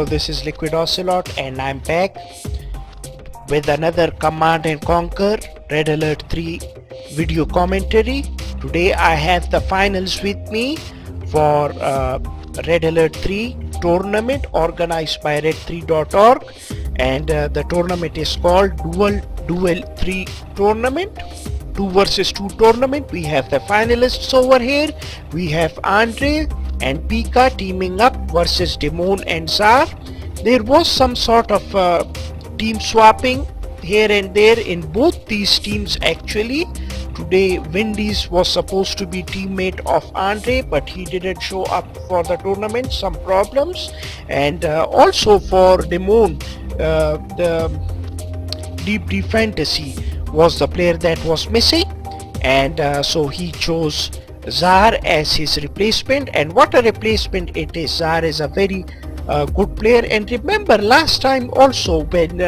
Hello, this is Liquid Ocelot and I'm back with another Command and Conquer Red Alert 3 video commentary. Today I have the finals with me for Red Alert 3 tournament organized by red3.org, and the tournament is called Duel 3 tournament, 2 versus 2 tournament. We have the finalists over here. We have Andre and Pika teaming up versus Dimon and Zaar. There was some sort of team swapping here and there in both these teams actually. Today Windies was supposed to be teammate of Andre, but he didn't show up for the tournament, some problems. And also for Dimon, the Deep Fantasy was the player that was missing, and so he chose Zaar as his replacement. And what a replacement it is. Zaar is a very good player, and remember last time also when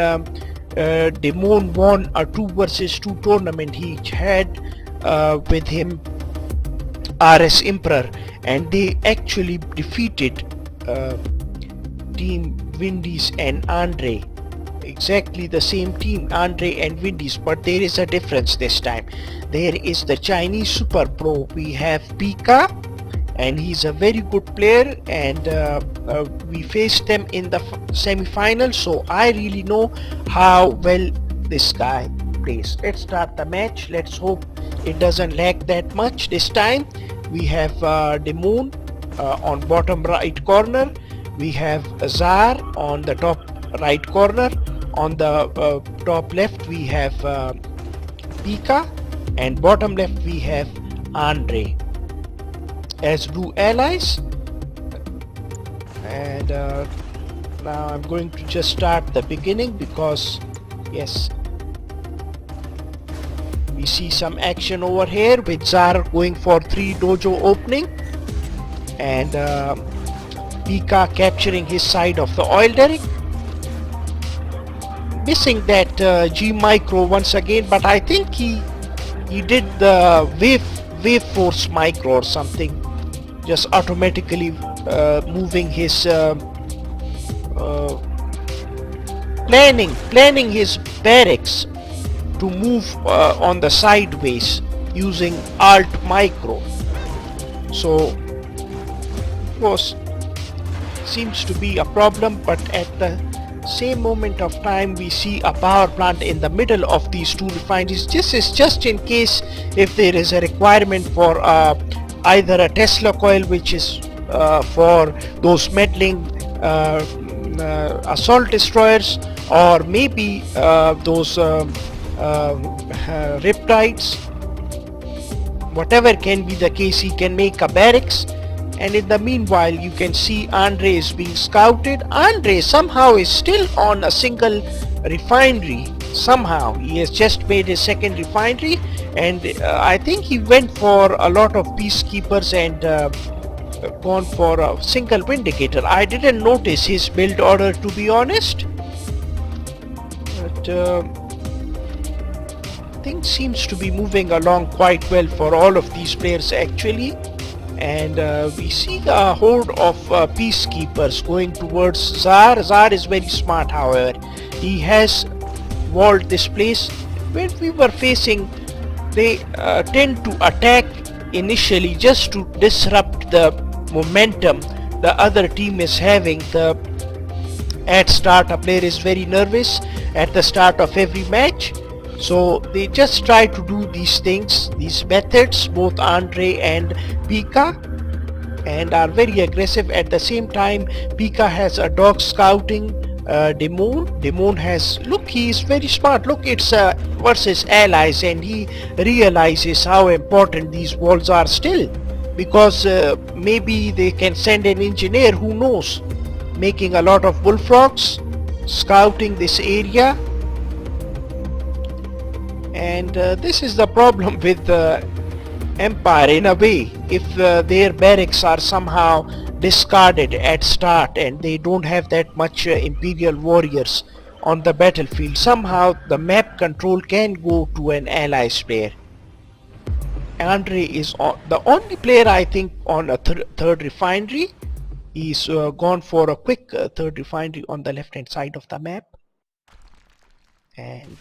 Dimon won a 2 versus 2 tournament, he had with him RS Emperor, and they actually defeated Team Windies and Andre. Exactly the same team, Andre and Windies, but there is a difference this time. There is the Chinese Super Pro. We have Pika, and he's a very good player, and we faced them in the semi-final, so I really know how well this guy plays. Let's start the match. Let's hope it doesn't lag that much this time. We have Dimon on bottom right corner. We have Zaar on the top right corner. On the top left we have Pika, and bottom left we have Andre as blue allies. And now I'm going to just start the beginning, because yes, we see some action over here with Zaar going for 3 dojo opening, and Pika capturing his side of the oil derrick, missing that G micro once again, but I think he did the wave force micro or something, just automatically moving his planning his barracks to move on the sideways using alt micro. So it was seems to be a problem, but at the same moment of time we see a power plant in the middle of these 2 refineries. This is just in case if there is a requirement for either a Tesla coil, which is for those meddling assault destroyers, or maybe those riptides. Whatever can be the case, he can make a barracks. And in the meanwhile you can see Andre is being scouted. Andre somehow is still on a single refinery. Somehow he has just made his second refinery, and I think he went for a lot of peacekeepers and gone for a single vindicator. I didn't notice his build order, to be honest, but things seems to be moving along quite well for all of these players actually. And we see a horde of peacekeepers going towards Zaar. Zaar is very smart, however. He has walled this place. When we were facing, they tend to attack initially just to disrupt the momentum the other team is having. At start, a player is very nervous at the start of every match, so they just try to do these things, these methods, both Andre and Pika, and are very aggressive. At the same time, Pika has a dog scouting Dimon. Dimon has, look, he is very smart. Look, it's versus allies, and he realizes how important these walls are still, because maybe they can send an engineer, who knows, making a lot of bullfrogs, scouting this area. And this is the problem with Empire in a way. If their barracks are somehow discarded at start and they don't have that much Imperial warriors on the battlefield, somehow the map control can go to an allies player. Andre is the only player I think on a third refinery. He's gone for a quick third refinery on the left hand side of the map. And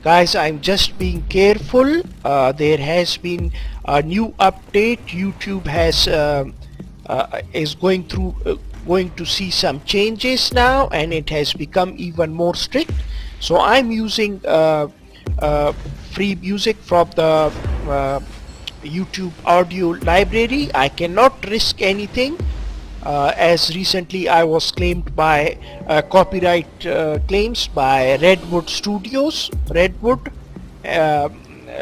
guys, I'm just being careful. There has been a new update. YouTube has is going to see some changes now, and it has become even more strict. So I'm using free music from the YouTube audio library. I cannot risk anything, as recently I was claimed by copyright claims by Redwood Studios,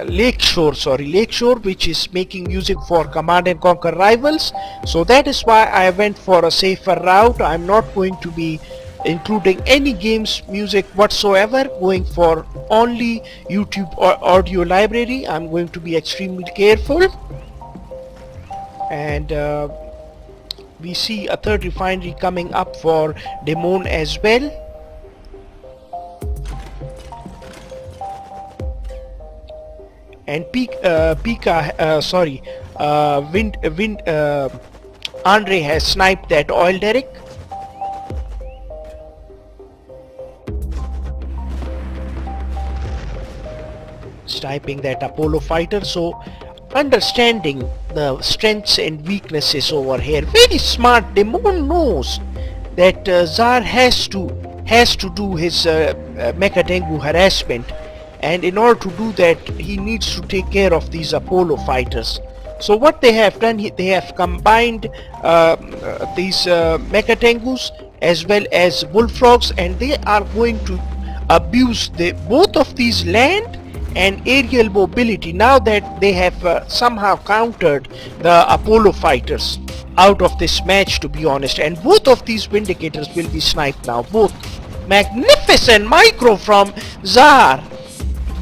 Lakeshore, which is making music for Command and Conquer Rivals. So that is why I went for a safer route. I'm not going to be including any games music whatsoever, going for only YouTube audio library. I'm going to be extremely careful. And we see a third refinery coming up for Dimon as well. And Andre has sniped that oil derrick. Sniping that Apollo fighter. So understanding the strengths and weaknesses over here. Very smart. Dimon knows that Zaar has to do his Mecha Tengu harassment, and in order to do that he needs to take care of these Apollo fighters. So what they have done, they have combined these Mecha Tengus as well as bullfrogs, and they are going to abuse both of these land and aerial mobility now that they have somehow countered the Apollo fighters out of this match, to be honest. And both of these Vindicators will be sniped now. Both. Magnificent micro from Zaar.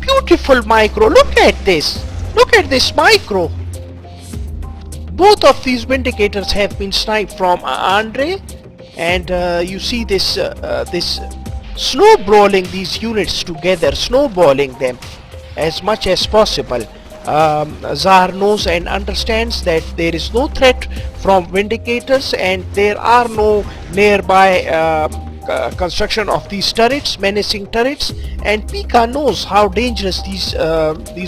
Beautiful micro. Look at this. Look at this micro. Both of these Vindicators have been sniped from Andre, and you see this snowballing these units together, snowballing them as much as possible. Zaar knows and understands that there is no threat from Vindicators, and there are no nearby construction of these turrets, menacing turrets. And Pika knows how dangerous these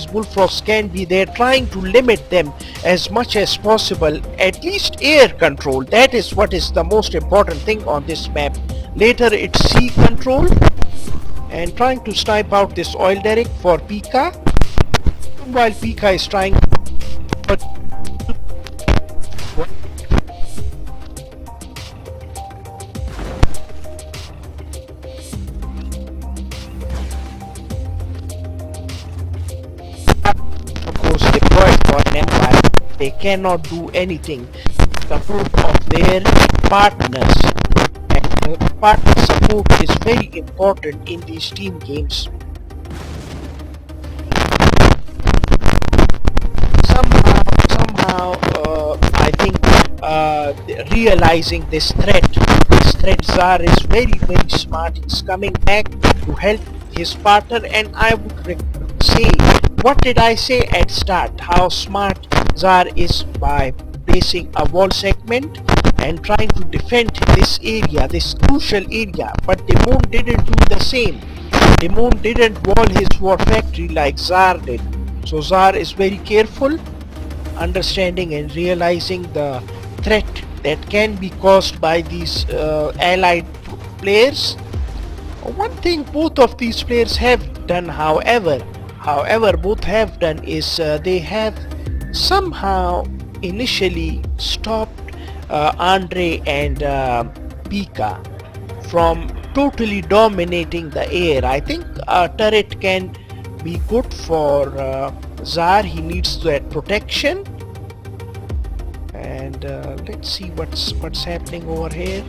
bullfrogs can be. They're trying to limit them as much as possible, at least air control. That is what is the most important thing on this map. Later it's sea control, and trying to snipe out this oil derrick for Pika, while Pika is trying. Of course, deployed for an empire, they cannot do anything. Support of their partners, and partner support is very important in these team games. Somehow, I think realizing this threat, Zaar is very smart. He's coming back to help his partner, and I would say, what did I say at start? How smart Zaar is by placing a wall segment and trying to defend this area, this crucial area. But Dimon didn't do the same. Dimon didn't wall his war factory like Zaar did. So Zaar is very careful, understanding and realizing the threat that can be caused by these allied players. One thing both of these players have done, however both have done, is they have somehow initially stopped Andre and Pika from totally dominating the air. I think a turret can be good for Zaar. He needs that protection. And let's see what's happening over here.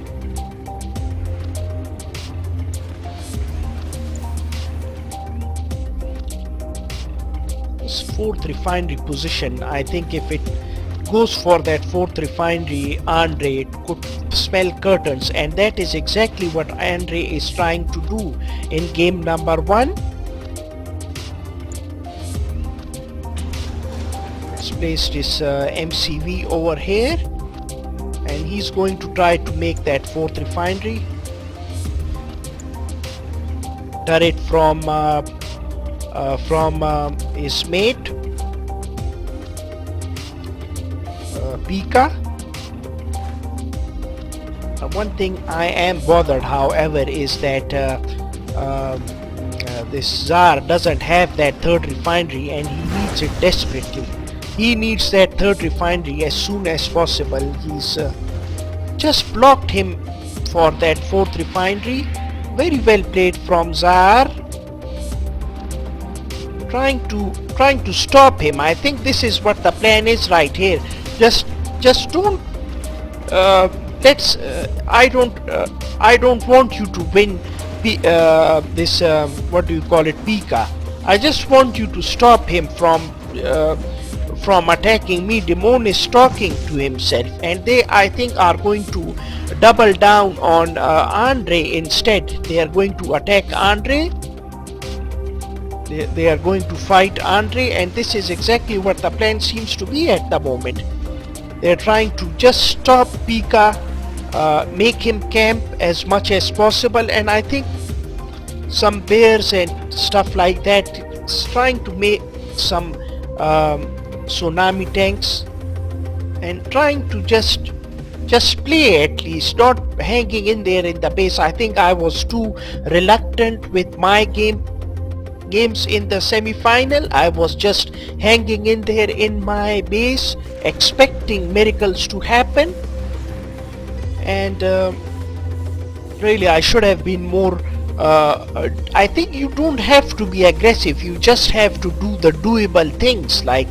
This fourth refinery position, I think if it goes for that fourth refinery, Andre could smell curtains, and that is exactly what Andre is trying to do in game number 1. placed his MCV over here, and he's going to try to make that fourth refinery. Turret from his mate Pika. One thing I am bothered, however, is that this Zaar doesn't have that third refinery, and he needs it desperately. He needs that third refinery as soon as possible. He's just blocked him for that fourth refinery. Very well played from Zaar. Trying to stop him. I think this is what the plan is right here. Just don't. I don't want you to win this what do you call it, Pika. I just want you to stop him from attacking me. Dimon is talking to himself, and they, I think, are going to double down on Andre instead. They are going to attack Andre. They are going to fight Andre, and this is exactly what the plan seems to be at the moment. They're trying to just stop Pika, make him camp as much as possible, and I think some bears and stuff like that. It's trying to make some tsunami tanks and trying to just play, at least not hanging in there in the base. I think I was too reluctant with my games in the semi-final. I was just hanging in there in my base, expecting miracles to happen, and really I should have been more I think you don't have to be aggressive. You just have to do the doable things. Like,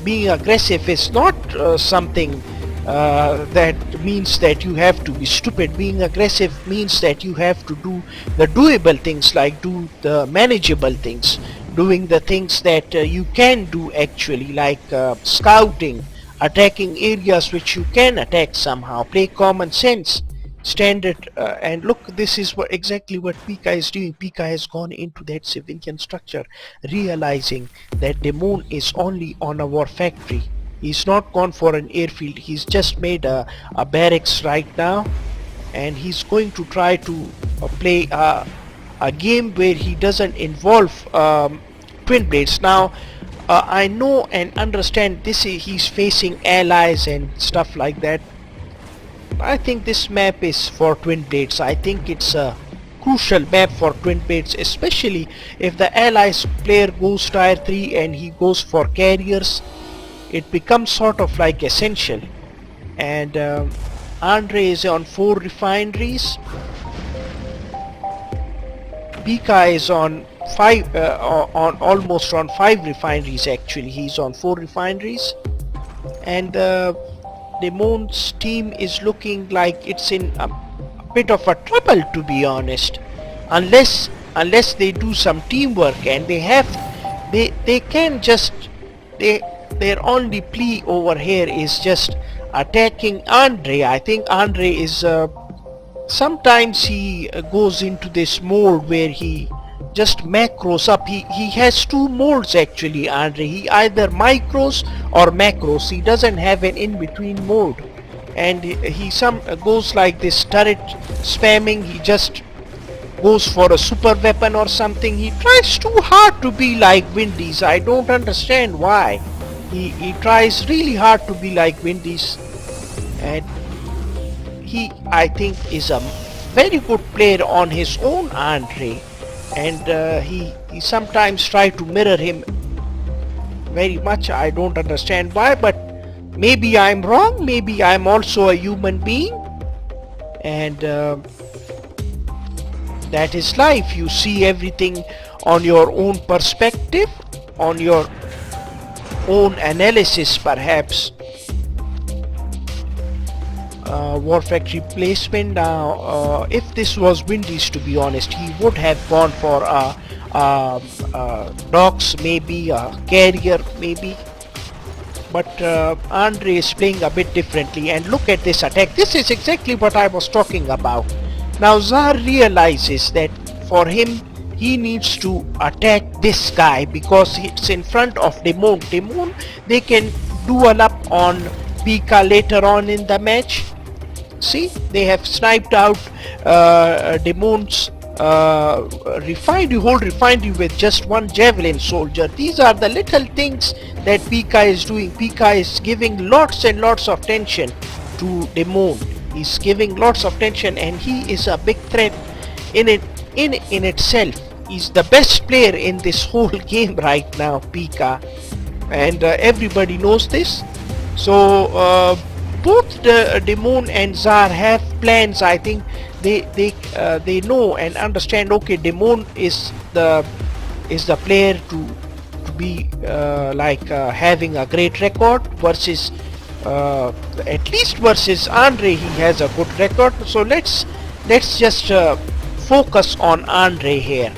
being aggressive is not something that means that you have to be stupid. Being aggressive means that you have to do the doable things, like do the manageable things, doing the things that you can do actually, like scouting, attacking areas which you can attack somehow. Play common sense, standard, and look, this is exactly what Pika is doing. Pika has gone into that civilian structure, realizing that Dimon is only on a war factory. He's not gone for an airfield. He's just made a barracks right now, and he's going to try to play a game where he doesn't involve twin blades. Now I know and understand he's facing allies and stuff like that. I think this map is for twin blades. I think it's a crucial map for twin blades, especially if the allies player goes tier 3 and he goes for carriers. It becomes sort of like essential. And Andre is on 4 refineries. Pika is on 5, almost on 5 refineries actually. He's on 4 refineries, and Dimon's team is looking like it's in a bit of a trouble, to be honest, unless they do some teamwork, and they can just, their only plea over here is just attacking Andre. I think Andre is sometimes he goes into this mode where he just macros up. He has 2 modes actually, Andre. He either micros or macros. He doesn't have an in-between mode, and he goes like this turret spamming. He just goes for a super weapon or something. He tries too hard to be like Windies. I don't understand why. He tries really hard to be like Windies, and he, I think, is a very good player on his own, Andre, and he sometimes try to mirror him very much. I don't understand why, but maybe I'm wrong. Maybe I'm also a human being, and that is life. You see everything on your own perspective, on your own analysis perhaps. War factory placement. Now if this was Windies, to be honest, he would have gone for docks, maybe a carrier maybe, but Andre is playing a bit differently, and look at this attack. This is exactly what I was talking about. Now Zaar realizes that for him he needs to attack this guy because it's in front of Dimon. Dimon, they can duel up on Pika later on in the match. See, they have sniped out Dimon's whole refinery with just one javelin soldier. These are the little things that Pika is doing. Pika is giving lots and lots of tension to Dimon. He's giving lots of tension, and he is a big threat in itself. He's the best player in this whole game right now, Pika, and everybody knows this. So both the Dimon and Zaar have plans. I think they know and understand. Okay, Dimon is the player to be having a great record versus at least versus Andre. He has a good record. So let's just focus on Andre here.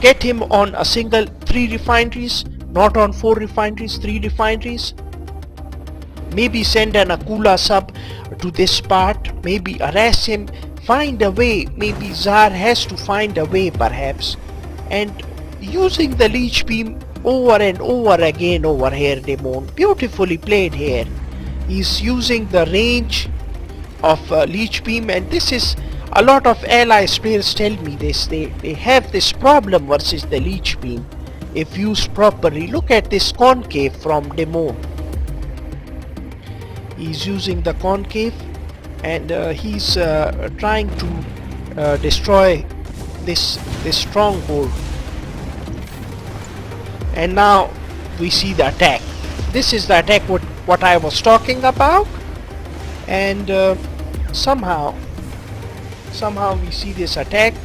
Get him on a single 3 refineries, not on 4 refineries, 3 refineries. Maybe send an Akula sub to this part, maybe harass him, find a way. Maybe Zaar has to find a way perhaps, and using the leech beam over and over again over here. Dimon, beautifully played here. He's using the range of leech beam, and this is a lot of allies players tell me this. They have this problem versus the leech beam if used properly. Look at this concave from Dimon. He's using the concave, and he's trying to destroy this stronghold. And now we see the attack. This is the attack what I was talking about, and somehow we see this attack.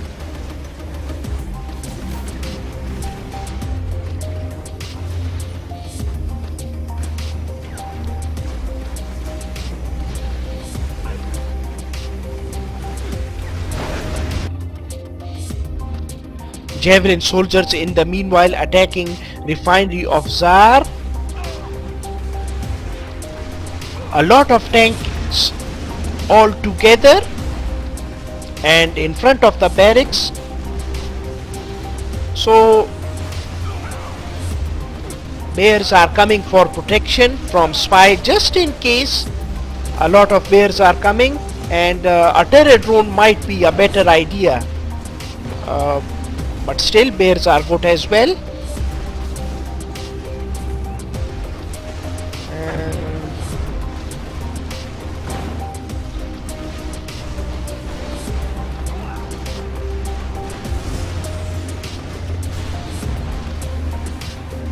Javelin soldiers in the meanwhile attacking refinery of Zaar. A lot of tanks all together and in front of the barracks. So bears are coming for protection from spy just in case. A lot of bears are coming, and a terror drone might be a better idea. But still bears are good as well.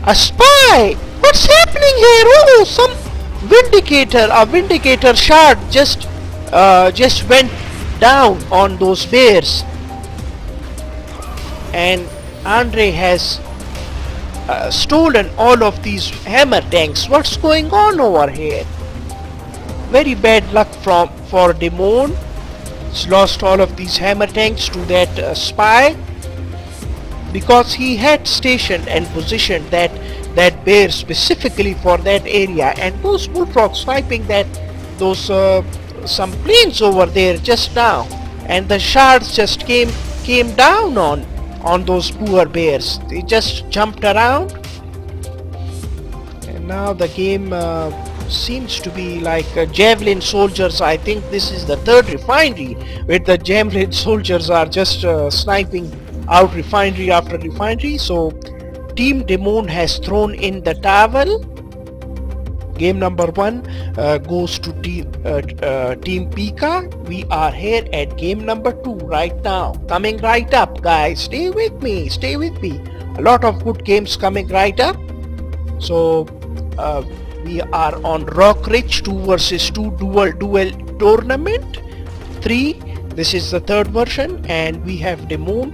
A spy! What's happening here? Oh, some a vindicator shard just went down on those bears. And Andre has stolen all of these hammer tanks. What's going on over here? Very bad luck for Dimon. He's lost all of these hammer tanks to that spy, because he had stationed and positioned that bear specifically for that area, and those bullfrogs swiping those some planes over there just now, and the shards just came down on those poor bears. They just jumped around, and now the game seems to be like javelin soldiers. I think this is the 3rd refinery where the javelin soldiers are just sniping out refinery after refinery. So Team Dimon has thrown in the towel. Game number 1 goes to Team Pika. We are here at game number 2 right now. Coming right up, guys. Stay with me. A lot of good games coming right up. So we are on Rock Ridge 2 versus 2 duel tournament 3. This is the 3rd version, and we have Dimon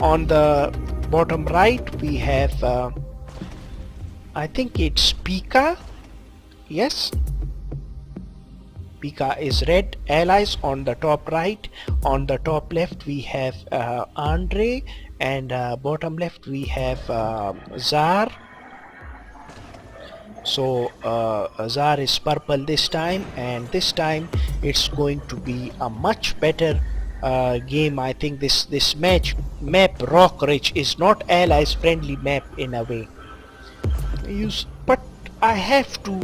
on the bottom right. We have I think it's Pika. Yes, Pika is red. Allies on the top right. On the top left we have Andre, and bottom left we have Zaar. So Zaar is purple this time, and this time it's going to be a much better game. I think this map Rock Ridge is not allies friendly map in a way. But I have to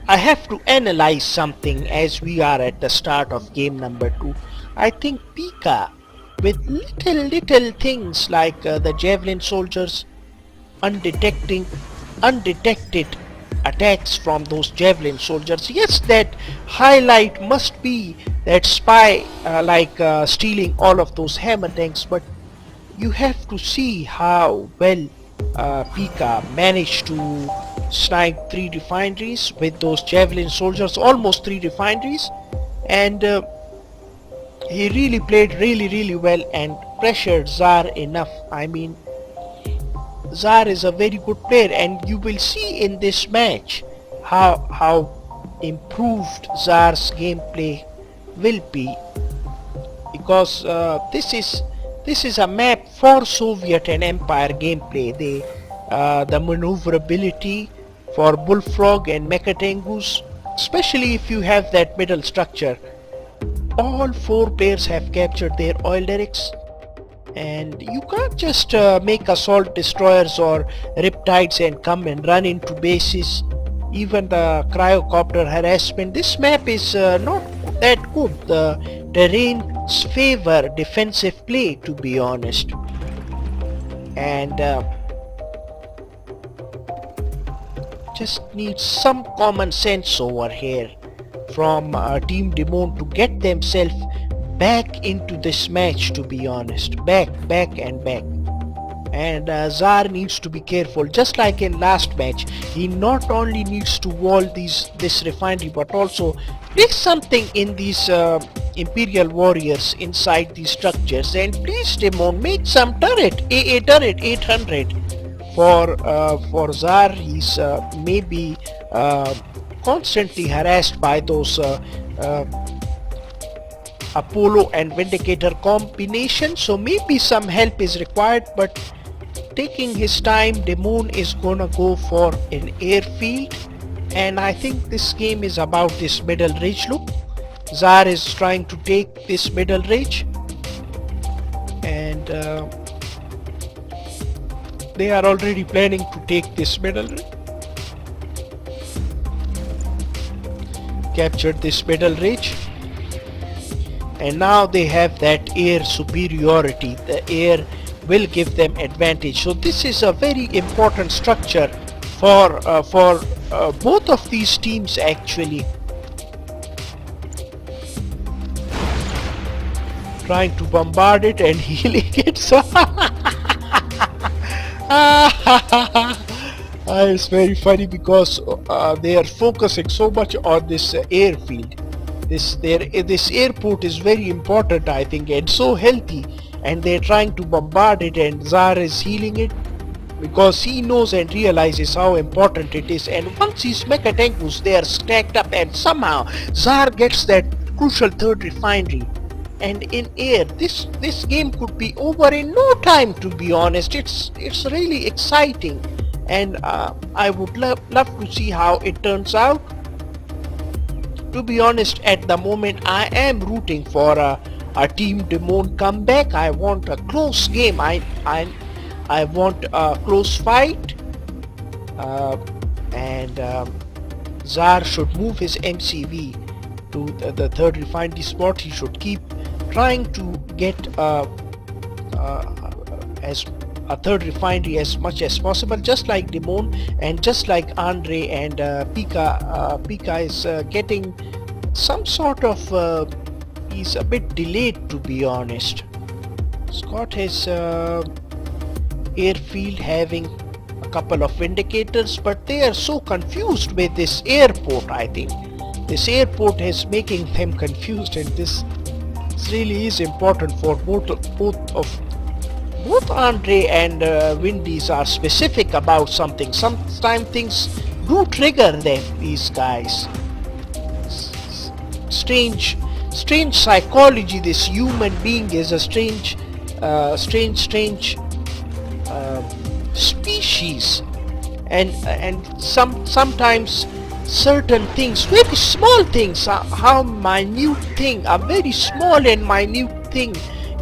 I have to analyze something as we are at the start of game number 2. I think Pika, with little things like the javelin soldiers undetected attacks from those javelin soldiers. Yes, that highlight must be that spy stealing all of those hammer tanks, but you have to see how well Pika managed to snipe 3 refineries with those javelin soldiers, almost 3 refineries, and he really played really well and pressured Zaar enough. I mean, Zaar is a very good player, and you will see in this match how improved Zaar's gameplay will be, because this is a map for Soviet and Empire gameplay. The maneuverability for Bullfrog and Mechatengus, especially if you have that middle structure. All 4 players have captured their oil derricks, and you can't just make assault destroyers or riptides and come and run into bases. Even the cryocopter harassment. This map is not that good. The terrains favor defensive play, to be honest, and just needs some common sense over here from Team Dimon to get themselves back into this match, to be honest. Back. And Zaar needs to be careful, just like in last match. He not only needs to wall this refinery, but also place something in these Imperial warriors inside these structures. And please, Dimon, make some turret, a turret 800 for Zaar. He's maybe constantly harassed by those Apollo and Vindicator combination, so maybe some help is required, but taking his time, Dimon is gonna go for an airfield, and I think this game is about this middle ridge. Look, Zaar is trying to take this middle ridge, and they are already planning to take this middle ridge. Captured this middle ridge, and now they have that air superiority. The air will give them advantage. So this is a very important structure for both of these teams actually. Trying to bombard it and healing it. So it's very funny because they are focusing so much on this airfield. This airport is very important, I think, and so healthy, and they're trying to bombard it, and Zaar is healing it because he knows and realizes how important it is. And once these Mechatengus, they are stacked up, and somehow Zaar gets that crucial 3rd refinery, and in air this game could be over in no time, to be honest. It's really exciting, and I would love to see how it turns out. To be honest, at the moment I am rooting for a Team Dimon comeback. I want a close game. I want a close fight, and Zaar should move his MCV to the 3rd refinery spot. He should keep trying to get as a 3rd refinery as much as possible, just like Dimon and just like Andre and Pika. Pika is getting some sort of he's a bit delayed, to be honest. He's got his airfield having a couple of Vindicators, but they are so confused with this airport. I think this airport is making them confused, and this really is important for both Andre and Windies are specific about something. Sometimes things do trigger them, these guys. Strange psychology. This human being is a strange species, and sometimes certain things, very small things, how minute thing, a very small and minute thing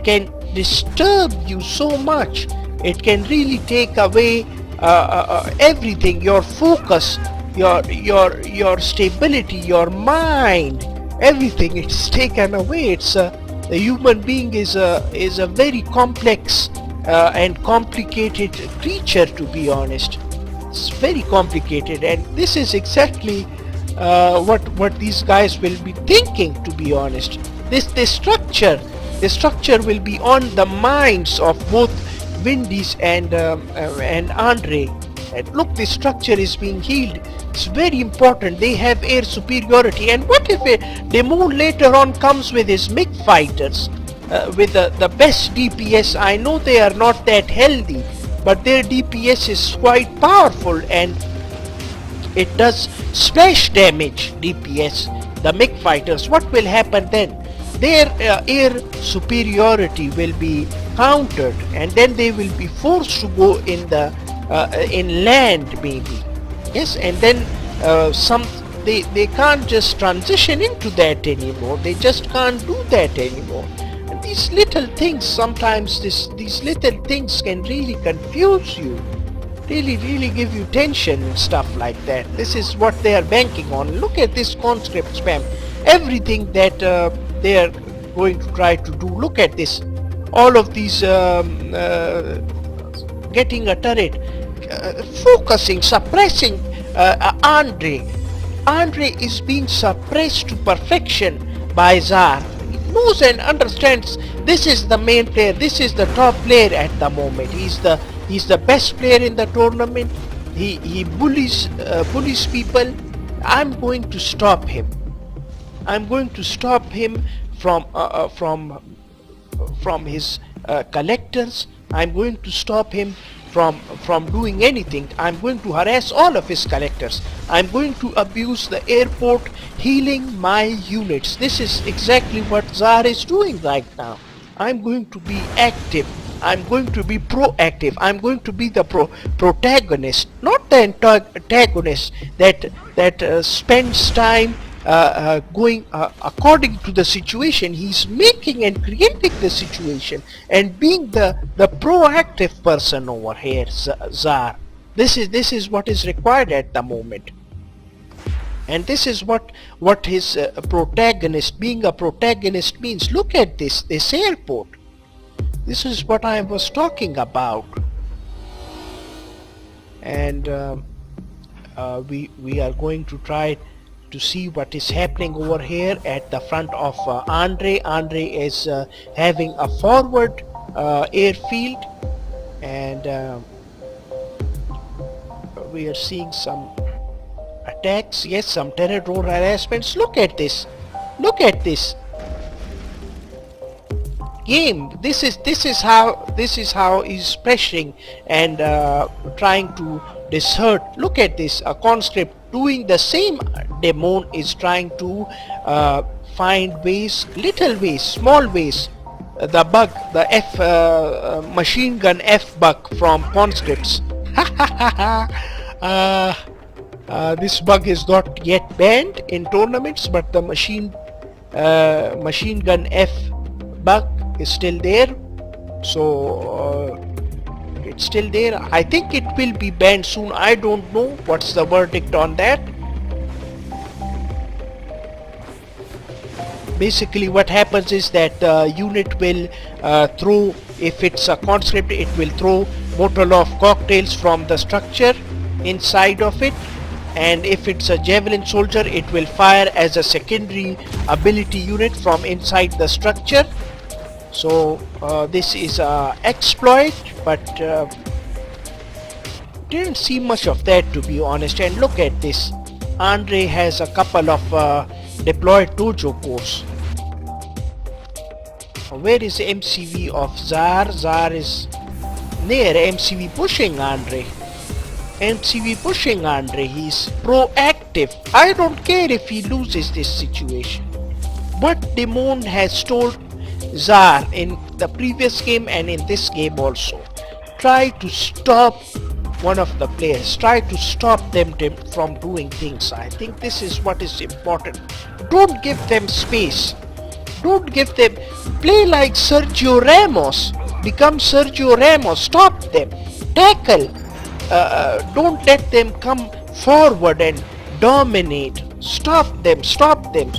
can disturb you so much. It can really take away everything, your focus, your stability, your mind, everything. It's taken away. It's a human being is a very complex and complicated creature, to be honest. It's very complicated, and this is exactly what these guys will be thinking, to be honest. This structure will be on the minds of both Windies and Andre. And look, this structure is being healed. It's very important. They have air superiority. And what if Dimon later on comes with his MiG fighters with the best DPS? I know they are not that healthy, but their DPS is quite powerful, and it does splash damage DPS. The MiG fighters, what will happen then? Their air superiority will be countered, and then they will be forced to go in the inland, maybe. Yes, and then they can't just transition into that anymore. They just can't do that anymore. And these little things, sometimes these little things can really confuse you, really give you tension and stuff like that. This is what they are banking on. Look at this conscript spam. Everything that they are going to try to do. Look at this. All of these getting a turret, focusing, suppressing Andre. Andre is being suppressed to perfection by Zaar. He knows and understands this is the main player, this is the top player at the moment. He's the best player in the tournament. He bullies people. I'm going to stop him. I'm going to stop him from his collectors. I'm going to stop him from doing anything. I'm going to harass all of his collectors. I'm going to abuse the airport, healing my units. This is exactly what Zaar is doing right now. I'm going to be active. I'm going to be proactive. I'm going to be the protagonist, not the antagonist that spends time going according to the situation. He's making and creating the situation and being the proactive person over here, Zaar. This is what is required at the moment, and this is what his protagonist, being a protagonist, means. Look at this airport. This is what I was talking about, and we are going to try to see what is happening over here at the front of Andre. Andre is having a forward airfield, and we are seeing some attacks. Yes, some terror drone harassments. Look at this. Look at this game. This is how he's pressuring and trying to dishert. Look at this. A conscript doing the same. Dimon is trying to find ways, little ways, small ways. The bug, the machine gun F bug from conscripts. This bug is not yet banned in tournaments, but the machine gun F bug is still there. So it's still there. I think it will be banned soon. I don't know what's the verdict on that. Basically what happens is that the unit will throw, if it's a conscript, it will throw Molotov cocktails from the structure inside of it, and if it's a javelin soldier, it will fire as a secondary ability unit from inside the structure. So this is a exploit, but didn't see much of that, to be honest. And look at this. Andre has a couple of deployed dojo cores. Where is MCV of Zaar? Zaar is near MCV pushing Andre. MCV pushing Andre. He's proactive. I don't care if he loses this situation. What Dimon has told Zaar in the previous game and in this game also. Try to stop one of the players. Try to stop them from doing things. I think this is what is important. Don't give them space. Don't give them. Play like Sergio Ramos. Become Sergio Ramos. Stop them. Tackle. Don't let them come forward and dominate. Stop them. Stop them.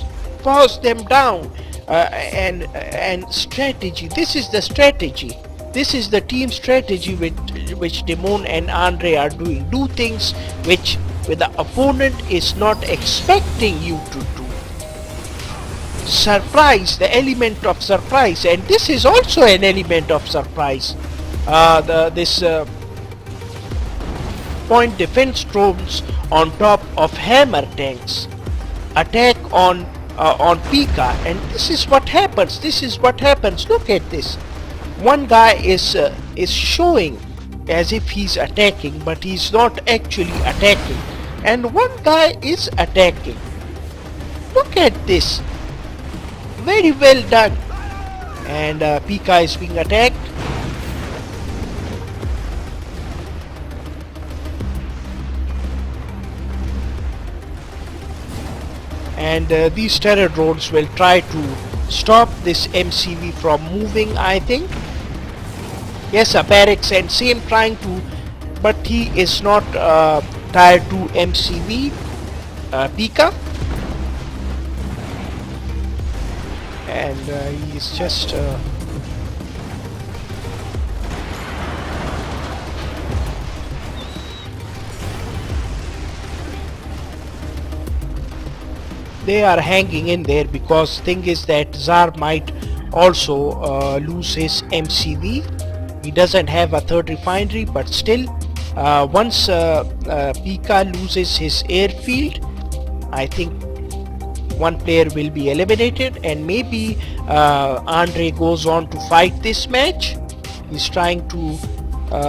Pause them down. And strategy. This is the strategy. This is the team strategy which Dimon and Andre are doing. Do things which the opponent is not expecting you to do. Surprise, the element of surprise, and this is also an element of surprise. This point defense drones on top of hammer tanks attack on Pika, and this is what happens. This is what happens. Look at this. One guy is showing as if he's attacking, but he's not actually attacking, and one guy is attacking. Look at this. Very well done. And Pika is being attacked. And these terror drones will try to stop this MCV from moving, I think. Yes, a barracks and same trying to, but he is not tied to MCV Pika. And he's just they are hanging in there, because thing is that Zaar might also lose his MCV. He doesn't have a third refinery, but still once Pika loses his airfield, I think one player will be eliminated, and maybe Andre goes on to fight this match. He's trying to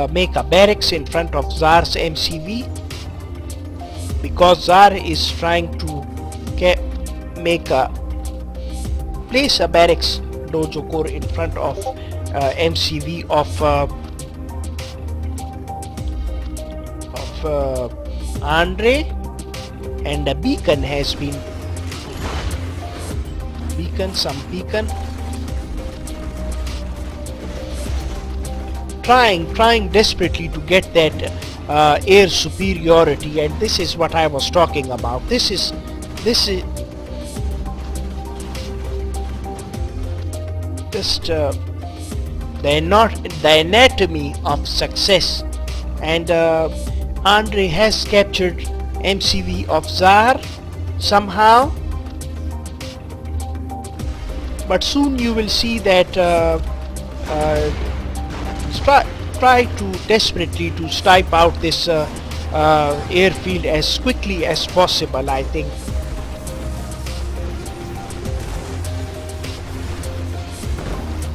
make a barracks in front of Zaar's MCV, because Zaar is trying to place a barracks dojo core in front of MCV of Andre, and a beacon has been some beacon trying desperately to get that air superiority, and this is what I was talking about. This is just the anatomy of success. And Andre has captured MCV of Zaar somehow, but soon you will see that try to desperately to snipe out this airfield as quickly as possible, I think.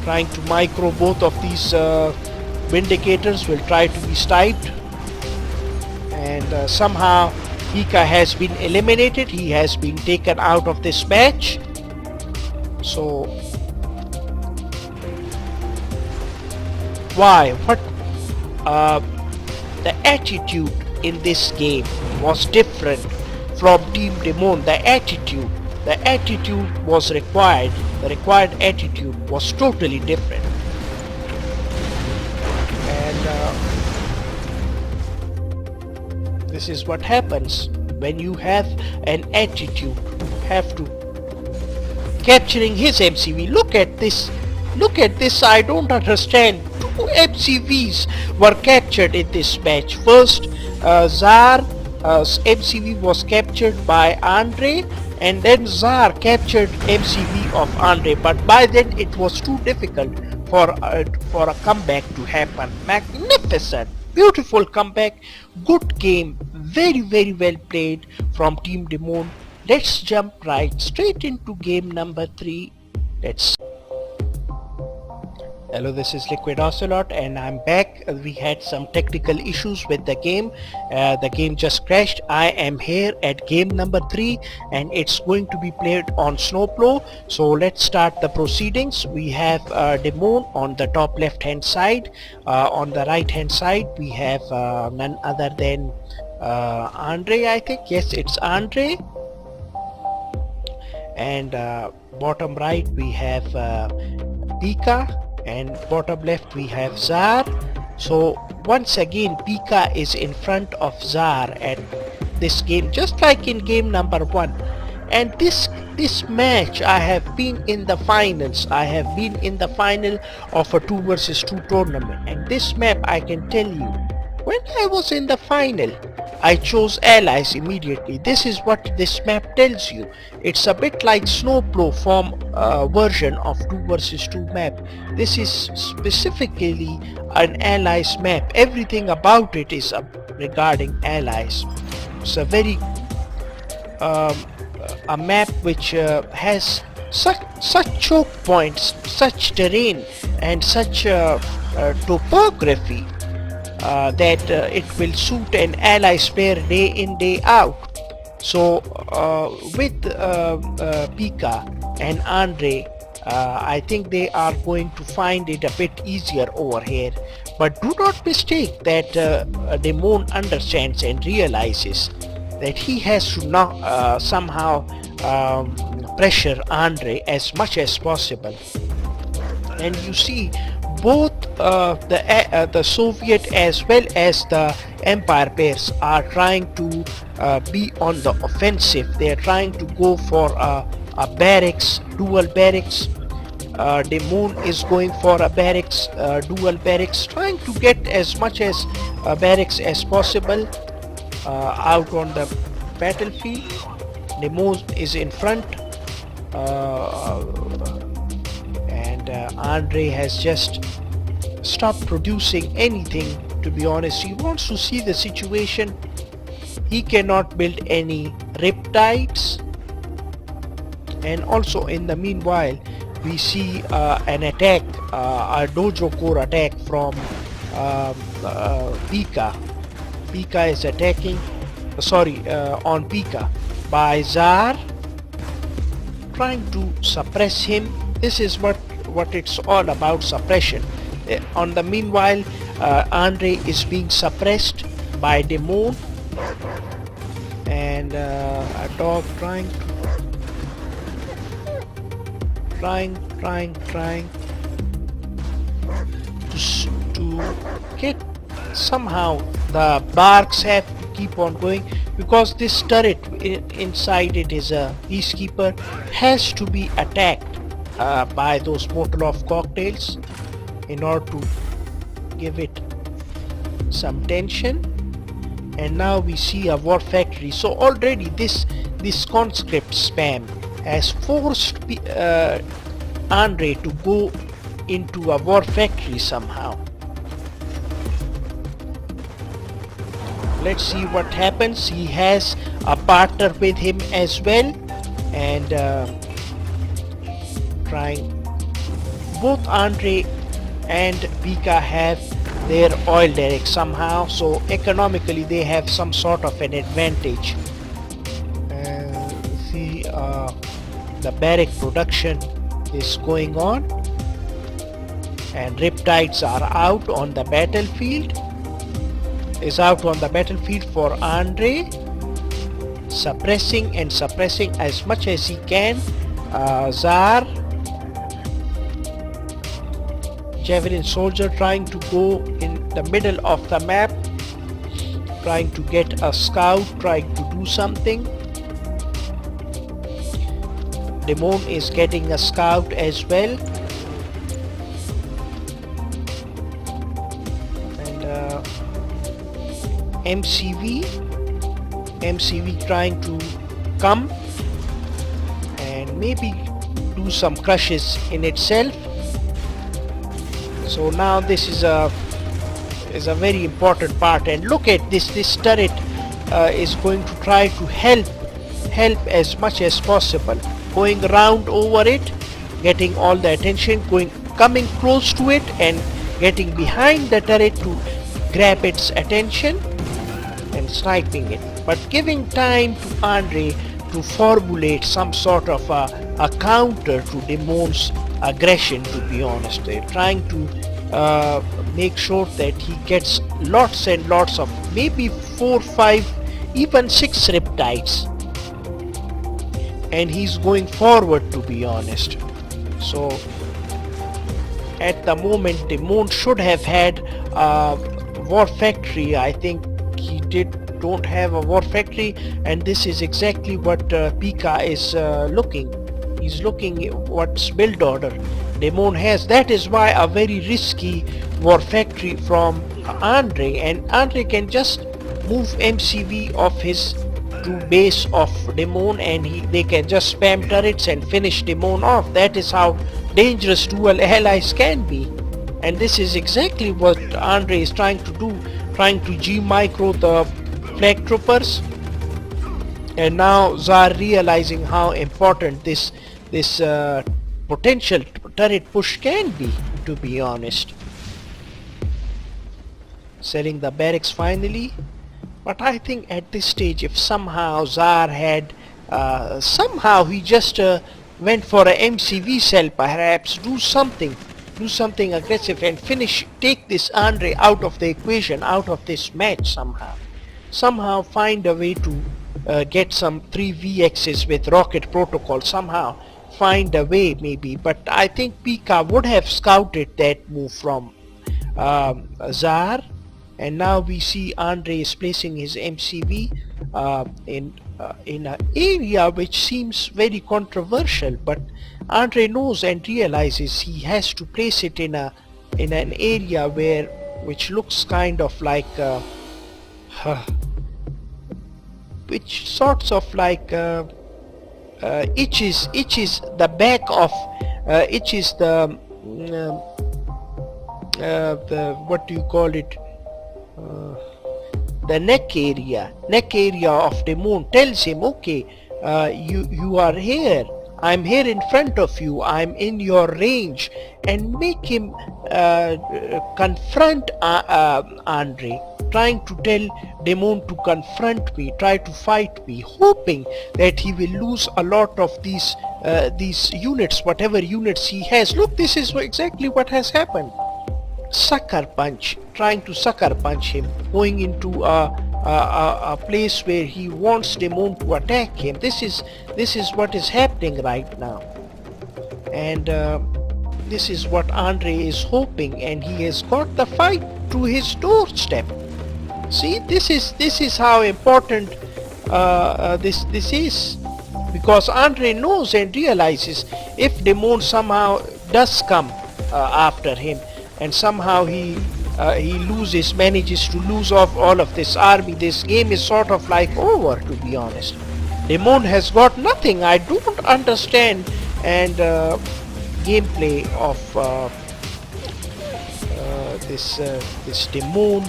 Trying to micro both of these vindicators will try to be sniped, and somehow Pika has been eliminated. He has been taken out of this match. So why? What? The attitude in this game was different from Team Dimon. The attitude was required. The required attitude was totally different. And this is what happens when you have an attitude. You have to capturing his MCV. Look at this. Look at this. I don't understand. 2 MCVs were captured in this match. First, Zaar's MCV was captured by Andre, and then Zaar captured MCV of Andre. But by then it was too difficult for a comeback to happen. Magnificent, beautiful comeback. Good game. Very well played from Team Dimon. Let's jump right straight into game number 3. Hello, this is Liquid Ocelot and I'm back. We had some technical issues with the game. The game just crashed. I am here at game number 3 and it's going to be played on Snowplow. So let's start the proceedings. We have Dimon on the top left hand side. On the right hand side we have none other than Andre, I think. Yes, it's Andre. And bottom right we have Pika, and bottom left we have Zaar. So once again Pika is in front of Zaar at this game, just like in game number 1. And this match, I have been in the finals. I have been in the final of a 2 versus 2 tournament, and this map, I can tell you, when I was in the final, I chose allies immediately. This is what this map tells you. It's a bit like Snowplow form version of 2 versus 2 map. This is specifically an allies map. Everything about it is regarding allies. It's a very a map which has such choke points, such terrain, and such topography that it will suit an allies player day in day out. So with Pika and Andre, I think they are going to find it a bit easier over here. But do not mistake that Dimon understands and realizes that he has to now somehow pressure Andre as much as possible. And you see both the Soviet as well as the Empire players are trying to be on the offensive. They are trying to go for a barracks, dual barracks. Dimon is going for a barracks, dual barracks, trying to get as much as barracks as possible out on the battlefield. Dimon is in front, and Andre has just stopped producing anything, to be honest. He wants to see the situation. He cannot build any riptides, and also in the meanwhile we see an attack, a dojo core attack from Pika. Pika is attacking, on Pika by Zaar, trying to suppress him. This is what it's all about, suppression. On the meanwhile, Andre is being suppressed by Dimon, and a dog trying to get, somehow the barks have to keep on going, because this turret inside it is a peacekeeper, has to be attacked by those Molotov cocktails in order to give it some tension. And now we see a war factory. So already this conscript spam has forced Andre to go into a war factory somehow. Let's see what happens. He has a partner with him as well, and trying, both Andre and Pika have their oil derrick somehow, so economically they have some sort of an advantage. See, the barrack production is going on, and riptides are out on the battlefield. For Andre, suppressing as much as he can. Zaar, Javelin soldier, trying to go in the middle of the map, trying to get a scout, trying to do something. Dimon is getting a scout as well, and MCV trying to come and maybe do some crushes in itself. So now this is a very important part, and look at this turret is going to try to help as much as possible, going around over it, getting all the attention, coming close to it and getting behind the turret to grab its attention and sniping it, but giving time to Andre to formulate some sort of a counter to Dimon's aggression. To be honest, they're trying to make sure that he gets lots and lots of, maybe 4, 5, even 6 riptides. and he's going forward, to be honest. So at the moment Dimon should have had a war factory. I think he don't have a war factory, and this is exactly what Pika is looking. He's looking what's build order Dimon has. That is why a very risky war factory from Andre, and Andre can just move MCV of his to base of Dimon, and they can just spam turrets and finish Dimon off. That is how dangerous dual allies can be, and this is exactly what Andre is trying to do, trying to G micro the flag troopers. And now Zaar realizing how important this potential turret push can be, to be honest. Selling the barracks finally. But I think at this stage, if somehow Zaar had somehow he just went for a MCV cell, perhaps do something aggressive and take this Andre out of the equation, out of this match somehow find a way to get some 3 VXs with rocket protocol, somehow find a way maybe. But I think Pika would have scouted that move from Zaar, and now we see Andre is placing his MCV in an area which seems very controversial, but Andre knows and realizes he has to place it in an area which looks kind of like which sorts of like itches the back of itches the what do you call it, the neck area of Dimon. Tells him, okay, you are here, I'm here in front of you, I'm in your range, and make him confront Andre, trying to tell Dimon to confront me, try to fight me, hoping that he will lose a lot of these units, whatever units he has. Look, this is exactly what has happened. Sucker punch, trying to sucker punch him, going into a place where he wants Dimon to attack him. This is what is happening right now, and this is what Andre is hoping, and he has got the fight to his doorstep. See, this is how important this is, because Andre knows and realizes if Dimon somehow does come after him, and somehow he manages to lose off all of this army, this game is sort of like over, to be honest. Dimon has got nothing. I don't understand and gameplay of this Dimon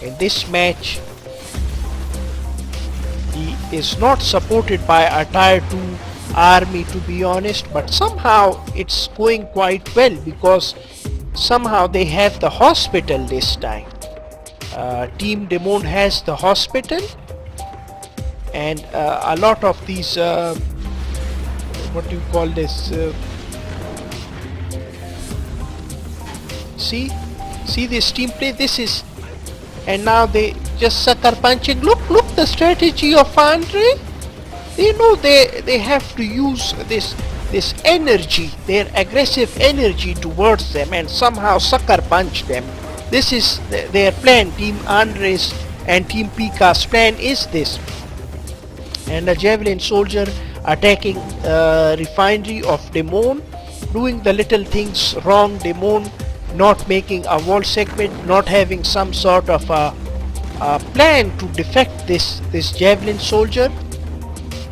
in this match. He is not supported by a tier 2 army, to be honest, but somehow it's going quite well, because somehow they have the hospital this time. Team Dimon has the hospital, and a lot of these what do you call this, see this team play. This is, and now they just sucker punching. Look the strategy of Andre. They know they have to use this energy, their aggressive energy towards them, and somehow sucker punch them. This is their plan. Team Andres and Team Pika's plan is this. And a javelin soldier attacking refinery of Dimon, doing the little things wrong. Dimon not making a wall segment, not having some sort of a plan to defect this javelin soldier,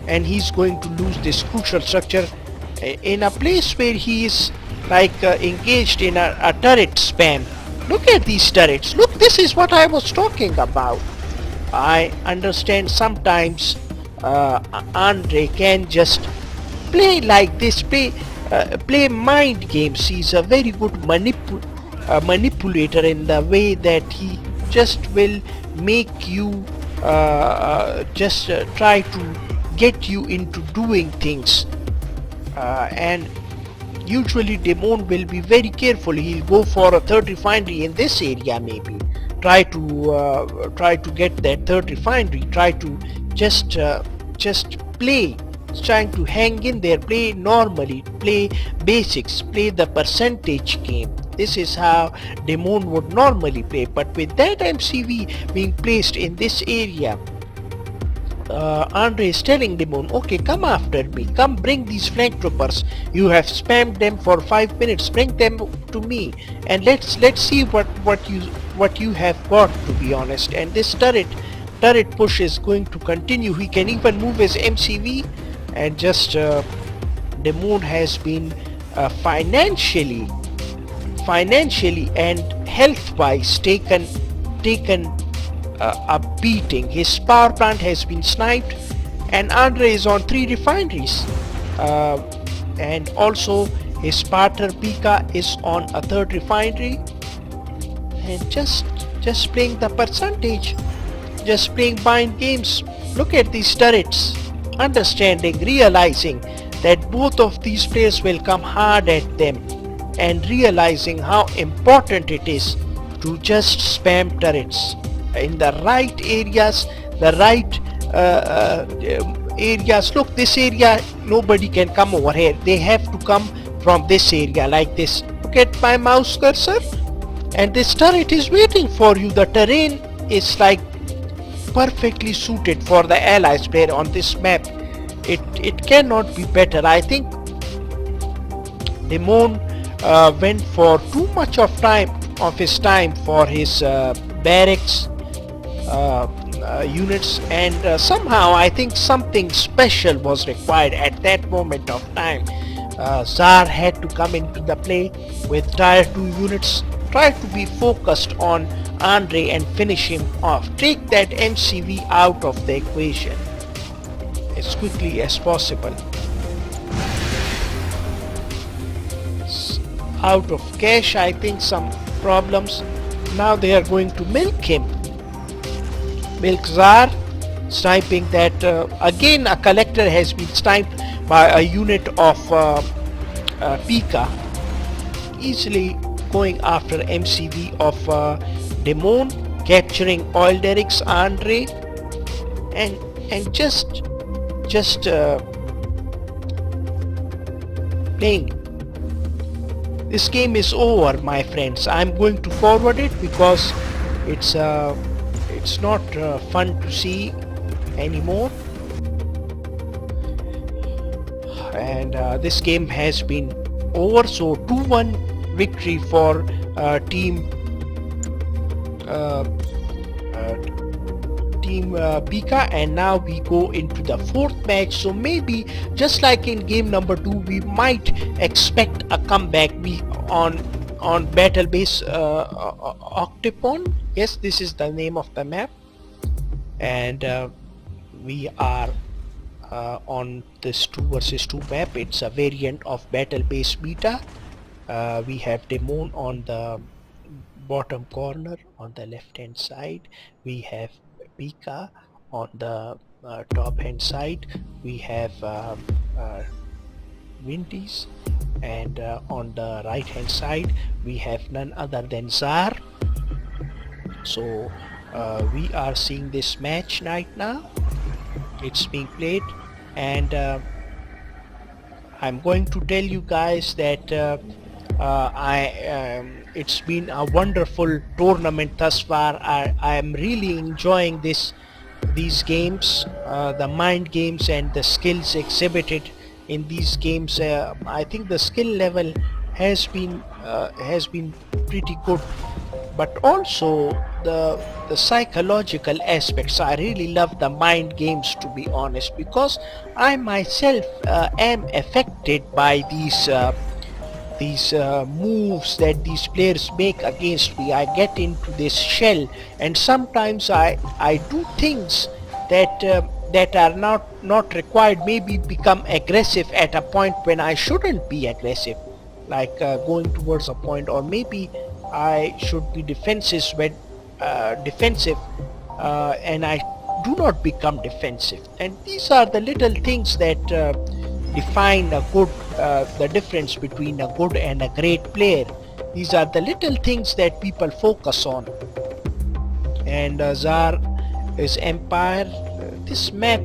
and he's going to lose this crucial structure in a place where he is like engaged in a turret spam. Look at these turrets. Look, this is what I was talking about. I understand sometimes Andre can just play like this, play mind games. He's a very good manipulator in the way that he just will make you just try to get you into doing things, and usually Dimon will be very careful. He'll go for a third refinery in this area, maybe try to get that third refinery, try to just play trying to hang in there, play normally, play basics, play the percentage game. This is how Dimon would normally play, but with that MCV being placed in this area, Andre is telling Dimon, okay, come after me, come bring these flank troopers. You have spammed them for 5 minutes, bring them to me, and let's see what you have got, to be honest. And this turret push is going to continue. He can even move his MCV, and just Dimon has been financially and health-wise taken a beating. His power plant has been sniped, and Andre is on 3 refineries, and also his partner Pika is on a 3rd refinery, and just playing the percentage, just playing mind games. Look at these turrets, understanding, realizing that both of these players will come hard at them, and realizing how important it is to just spam turrets in the right areas, the right areas. Look, this area, nobody can come over here. They have to come from this area like this. Look at my mouse cursor, and this turret is waiting for you. The terrain is like perfectly suited for the allies player on this map. It cannot be better. I think Dimon went for too much of his time for his barracks units, and somehow I think something special was required at that moment of time. Zaar had to come into the play with tier 2 units, try to be focused on Andre and finish him off, take that MCV out of the equation as quickly as possible. Out of cash, I think, some problems. Now they are going to milk him. Milk Zaar, sniping that. Again, a collector has been sniped by a unit of Pika, easily going after MCV of Dimon, capturing oil derricks, Andre, and just playing. This game is over, my friends. I'm going to forward it because it's not fun to see anymore. And this game has been over. So 2-1 victory for team Pika, and now we go into the 4th match. So maybe just like in game number 2, we might expect a comeback on battle base Octane. Yes, this is the name of the map, and we are on this 2 versus 2 map. It's a variant of battle base beta. We have Dimon on the bottom corner on the left hand side. We have Pika on the top hand side. We have Windies, and on the right hand side we have none other than Zaar. So we are seeing this match right now. It's being played, and I'm going to tell you guys that it's been a wonderful tournament thus far. I am really enjoying these games, the mind games and the skills exhibited in these games. I think the skill level has been pretty good, but also the psychological aspects. I really love the mind games, to be honest, because I myself am affected by these moves that these players make against me. I get into this shell, and sometimes I do things that are not required, maybe become aggressive at a point when I shouldn't be aggressive, like going towards a point, or maybe I should be defensive when and I do not become defensive. And these are the little things that define a good the difference between a good and a great player. These are the little things that people focus on. And Zaar is Empire this map,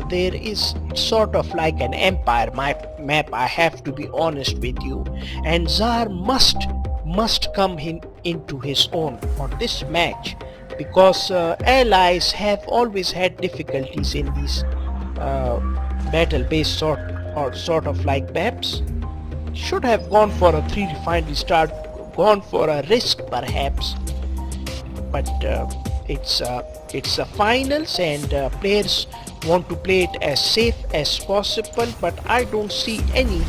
there is sort of like an empire map, I have to be honest with you, and Zaar must come into his own on this match, because allies have always had difficulties in these battle based sort of like maps. Should have gone for a 3 refinery start, gone for a risk perhaps, but it's a finals, and players want to play it as safe as possible, but I don't see any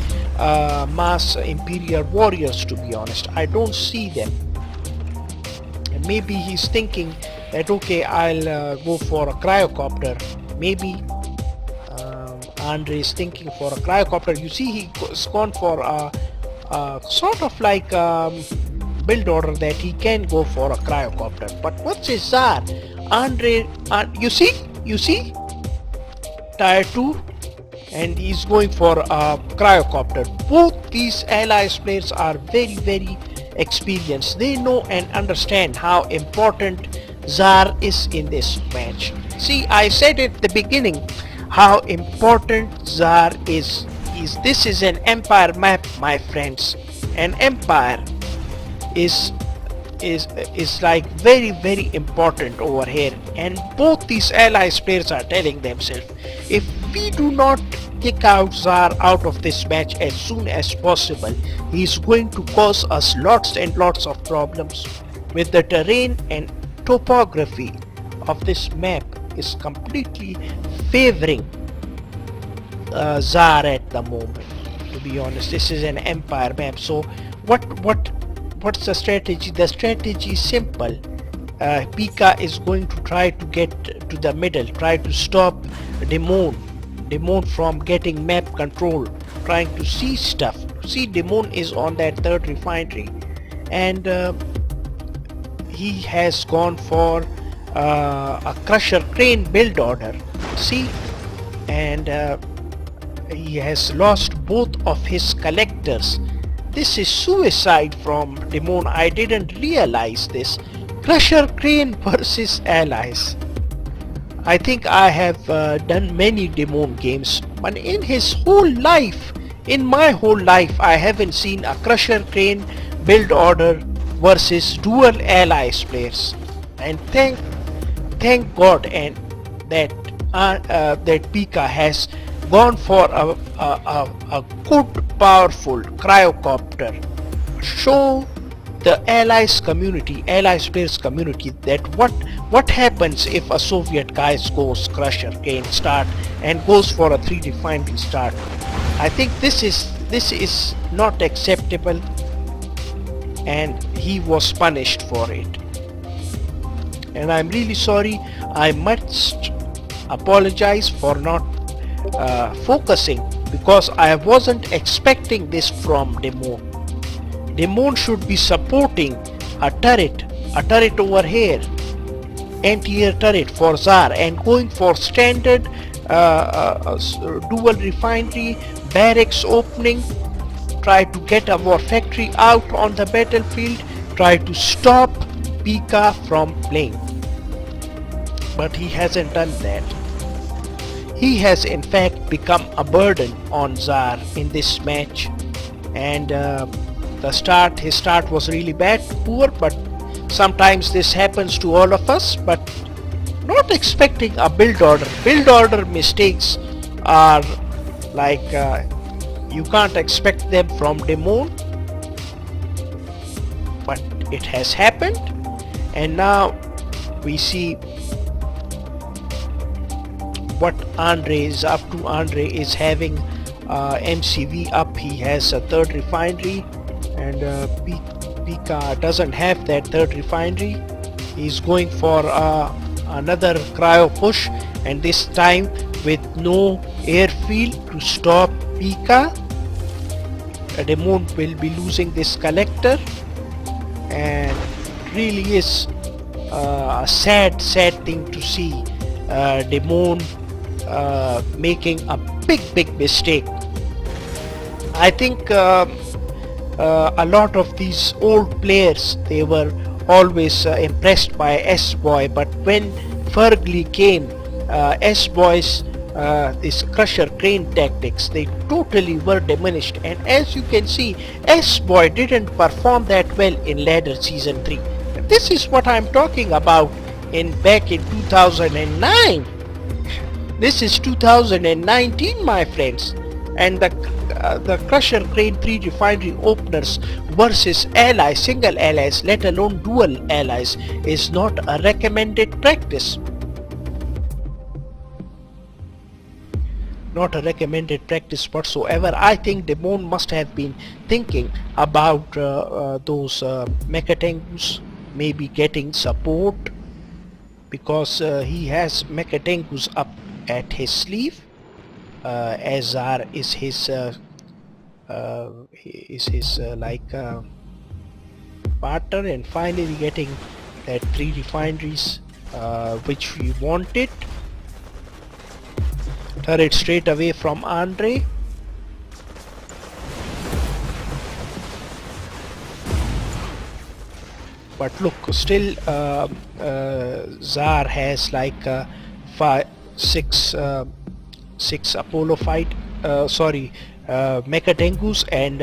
mass Imperial warriors, to be honest. I don't see them. And maybe he's thinking that okay, I'll go for a cryocopter. Maybe Andre is thinking for a cryocopter. You see, he's gone for a sort of like build order that he can go for a cryocopter. But what's his Zaar? Andre, you see, tier 2, and he's going for a cryocopter. Both these allies players are very experienced. They know and understand how important Zaar is in this match. See, I said at the beginning how important Zaar is. This is an empire map, my friends. An empire is like very important over here, and both these allies players are telling themselves, if we do not kick out Zaar out of this match as soon as possible, he is going to cause us lots and lots of problems. With the terrain and topography of this map is completely favoring Zaar at the moment. To be honest, this is an empire map. So what's the strategy? The strategy is simple. Pika is going to try to get to the middle, try to stop Dimon from getting map control, trying to see stuff. See, Dimon is on that 3rd refinery, and he has gone for a crusher crane build order. See, and he has lost both of his collectors. This is suicide from Dimon. I didn't realize this. Crusher crane versus allies. I think I have done many Dimon games, but in his whole life, in my whole life, I haven't seen a crusher crane build order versus dual allies players. And thank God and that Pika has gone for a good powerful cryocopter. Show the allies players community, that what happens if a Soviet guy goes crusher crane start and goes for a 3 refinery start. I think this is not acceptable, and he was punished for it, and I'm really sorry. I must apologize for not focusing, because I wasn't expecting this from Dimon. Dimon should be supporting a turret over here, anti-air turret for Zaar, and going for standard dual refinery, barracks opening, try to get our factory out on the battlefield, try to stop Pika from playing. But he hasn't done that. He has in fact become a burden on Zaar in this match, and his start was really bad, poor, but sometimes this happens to all of us. But not expecting a build order mistakes are like you can't expect them from Dimon, but it has happened, and now we see what Andre is up to. Andre is having MCV up. He has a 3rd refinery, and Pika doesn't have that 3rd refinery. He's going for another cryo push, and this time with no airfield to stop Pika. Dimon will be losing this collector, and really is a sad thing to see Dimon making a big mistake. I think a lot of these old players, they were always impressed by S-Boy, but when Fergie came, S-Boys this crusher crane tactics, they totally were diminished, and as you can see, S-Boy didn't perform that well in ladder season 3. This is what I'm talking about back in 2009. This is 2019, my friends, and the crusher crane 3 refinery openers versus allies, single allies, let alone dual allies, is not a recommended practice. Not a recommended practice whatsoever. I think Dimon must have been thinking about those Mechatengus maybe getting support, because he has Mechatengus up at his sleeve, as Zaar is his partner, and finally getting that 3 refineries which we wanted. Turret straight away from Andre. But look, still Zaar has like 6 Apollo fight, Mechatengus, and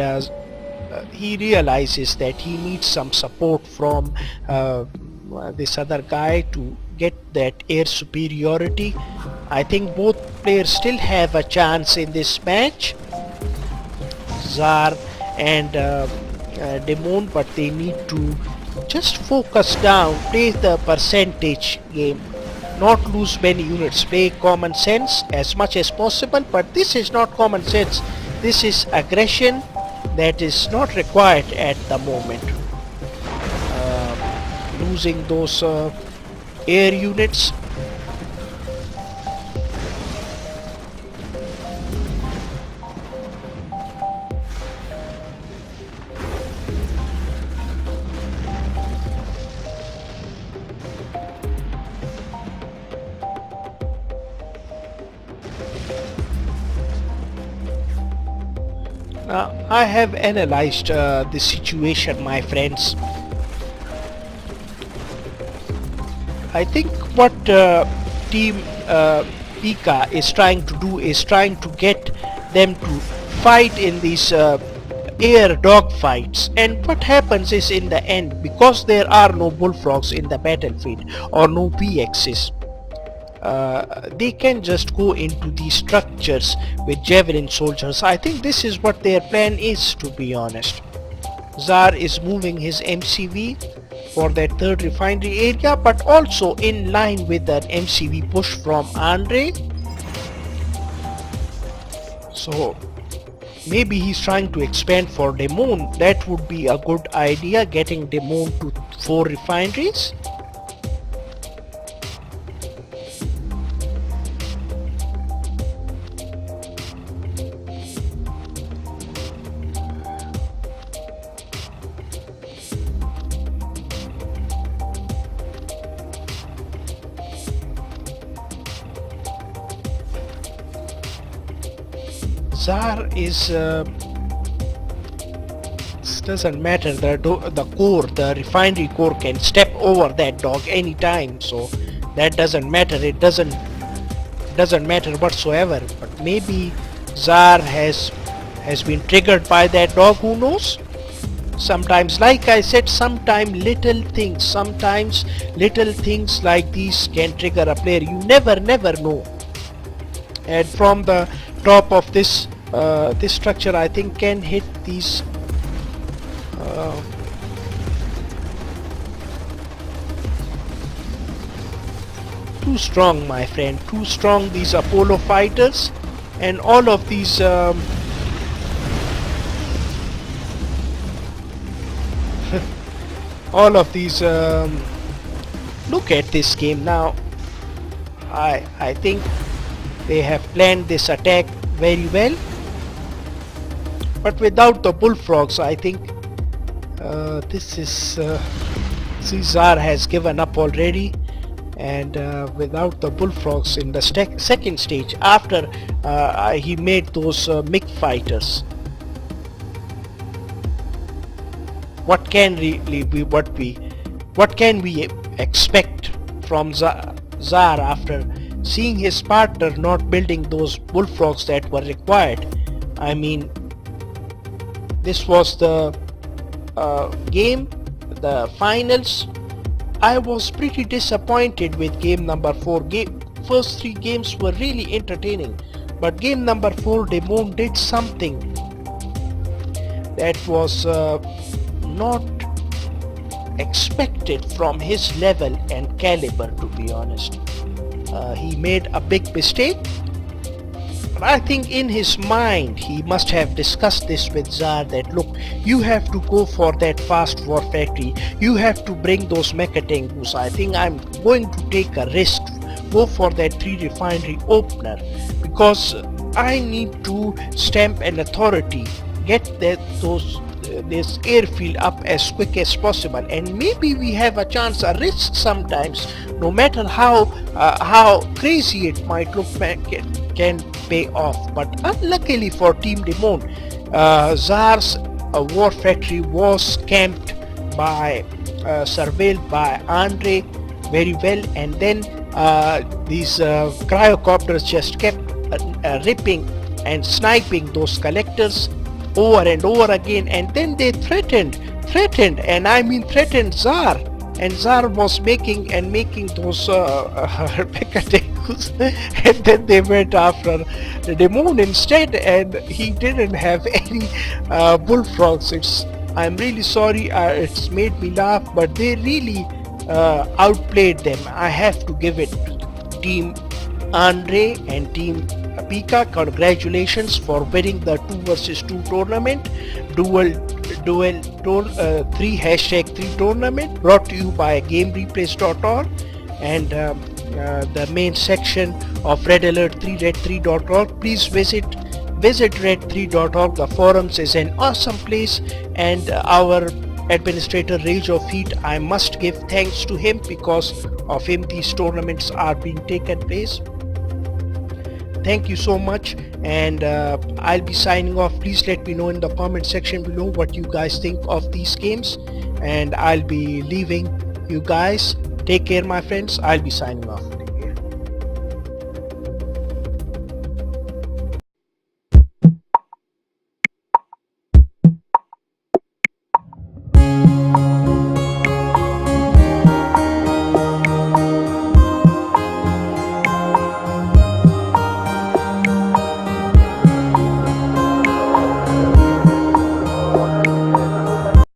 he realizes that he needs some support from this other guy to get that air superiority. I think both players still have a chance in this match, Zaar and Dimon, but they need to just focus down, play the percentage game, not lose many units, play common sense as much as possible. But this is not common sense, this is aggression that is not required at the moment. Losing those air units. I have analyzed the situation, my friends. I think what team Pika is trying to do is trying to get them to fight in these air dog fights, and what happens is, in the end, because there are no bullfrogs in the battlefield or no PXs, they can just go into these structures with javelin soldiers. I think this is what their plan is, to be honest. Zaar is moving his MCV for that 3rd refinery area, but also in line with that MCV push from Andre. So maybe he's trying to expand for Dimon. That would be a good idea, getting Dimon to 4 refineries. Zaar is doesn't matter, the refinery core can step over that dog anytime, so that doesn't matter. It doesn't matter whatsoever. But maybe Zaar has been triggered by that dog, who knows. Sometimes, like I said, sometimes little things like these can trigger a player. You never know. And from the top of this structure, I think, can hit these too strong, my friend, too strong, these Apollo fighters, and all of these look at this game now. I think they have planned this attack very well, but without the bullfrogs, I think this is Zaar has given up already. And without the bullfrogs in the second stage, after he made those MiG fighters, what can we expect from Zaar after seeing his partner not building those bullfrogs that were required. I mean, this was the game, the finals. I was pretty disappointed with game number 4. First 3 games were really entertaining, but game number 4, Dimon did something that was not expected from his level and caliber, to be honest. He made a big mistake. I think in his mind he must have discussed this with Zaar, that look, you have to go for that fast war factory, you have to bring those mechatangus. I think I'm going to take a risk, go for that 3 refinery opener, because I need to stamp an authority, get this airfield up as quick as possible, and maybe we have a chance. A risk sometimes, no matter how crazy it might look, can pay off. But unluckily for Team Dimon, Zaar's war factory was camped by surveilled by Andre very well, and then these cryocopters just kept ripping and sniping those collectors over and over again, and then they threatened, and I mean threatened Zaar, and Zaar was making those mechatangus, and then they went after Dimon instead, and he didn't have any bullfrogs. I'm really sorry, it's made me laugh, but they really outplayed them. I have to give it to Team Andre and Team Pika. Congratulations for winning the 2 versus 2 tournament, Duel 3 #3 tournament, brought to you by GameReplays.org and the main section of Red Alert 3, red3.org. Please visit red3.org. The forums is an awesome place, and our administrator Rage of Heat, I must give thanks to him. Because of him, these tournaments are being taken place. Thank you so much, and I'll be signing off. Please let me know in the comment section below what you guys think of these games, and I'll be leaving you guys. Take care, my friends. I'll be signing off.